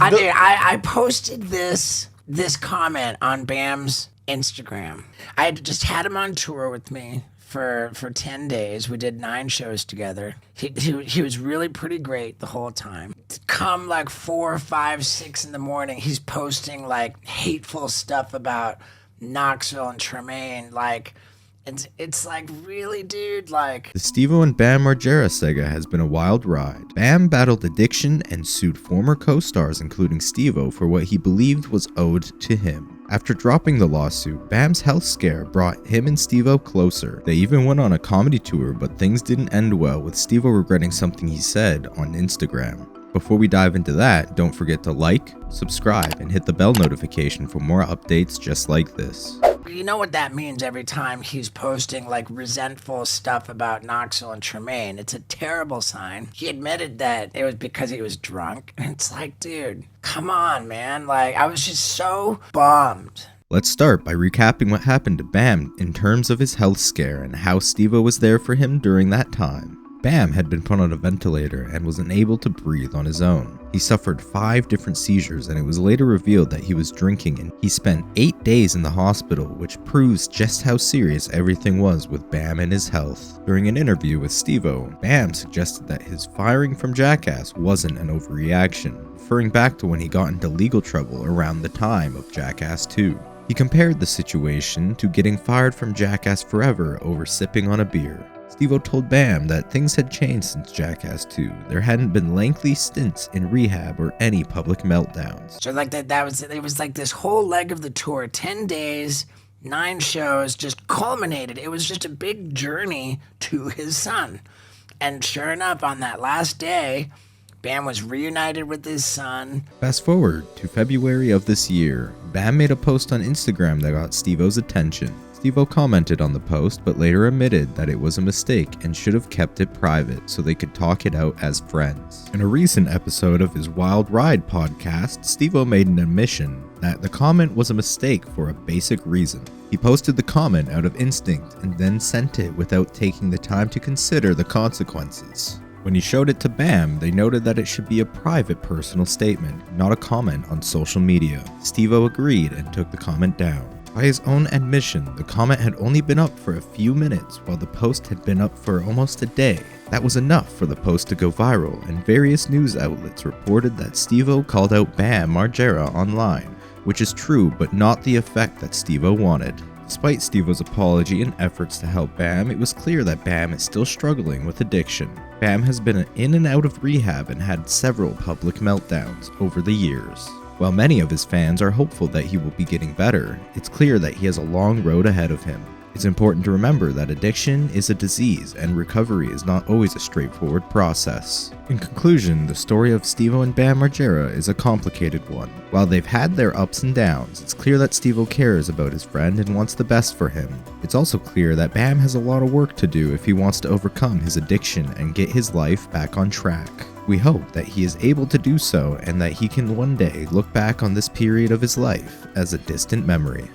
I posted this comment on Bam's Instagram. I had just had him on tour with me for 10 days. We did 9 shows together. He was really pretty great the whole time. Come like 4, 5, 6 in the morning, he's posting like hateful stuff about Knoxville and Tremaine. Like, it's like, really, dude? Like, the Steveo and Bam Margera saga has been a wild ride. Bam battled addiction and sued former co-stars including Steveo for what he believed was owed to him. After dropping the lawsuit, Bam's health scare brought him and Steveo closer. They even went on a comedy tour, but things didn't end well, with Steveo regretting something he said on Instagram. Before we dive into that, don't forget to like, subscribe, and hit the bell notification for more updates just like this. you know what that means every time he's posting like resentful stuff about Knoxville and Tremaine. It's a terrible sign. He admitted that it was because he was drunk. And it's like, dude, come on, man. Like, I was just so bummed. Let's start by recapping what happened to Bam in terms of his health scare and how Steveo was there for him during that time. Bam had been put on a ventilator and was unable to breathe on his own. He suffered 5 different seizures, and it was later revealed that he was drinking, and he spent 8 days in the hospital, which proves just how serious everything was with Bam and his health. During an interview with Steveo, Bam suggested that his firing from Jackass wasn't an overreaction, referring back to when he got into legal trouble around the time of Jackass 2. He compared the situation to getting fired from Jackass Forever over sipping on a beer. Steveo told Bam that things had changed since Jackass 2. There hadn't been lengthy stints in rehab or any public meltdowns. So like it was like this whole leg of the tour, 10 days, 9 shows, just culminated. It was just a big journey to his son. And sure enough, on that last day, Bam was reunited with his son. Fast forward to February of this year, Bam made a post on Instagram that got Steveo's attention. Steveo commented on the post, but later admitted that it was a mistake and should have kept it private so they could talk it out as friends. In a recent episode of his Wild Ride podcast, Steveo made an admission that the comment was a mistake for a basic reason. He posted the comment out of instinct and then sent it without taking the time to consider the consequences. When he showed it to Bam, they noted that it should be a private personal statement, not a comment on social media. Steveo agreed and took the comment down. By his own admission, the comment had only been up for a few minutes while the post had been up for almost a day. That was enough for the post to go viral, and various news outlets reported that Steveo called out Bam Margera online, which is true but not the effect that Steveo wanted. Despite Steveo's apology and efforts to help Bam, it was clear that Bam is still struggling with addiction. Bam has been in and out of rehab and had several public meltdowns over the years. While many of his fans are hopeful that he will be getting better, it's clear that he has a long road ahead of him. It's important to remember that addiction is a disease and recovery is not always a straightforward process. In conclusion, the story of Steveo and Bam Margera is a complicated one. While they've had their ups and downs, it's clear that Steveo cares about his friend and wants the best for him. It's also clear that Bam has a lot of work to do if he wants to overcome his addiction and get his life back on track. We hope that he is able to do so and that he can one day look back on this period of his life as a distant memory.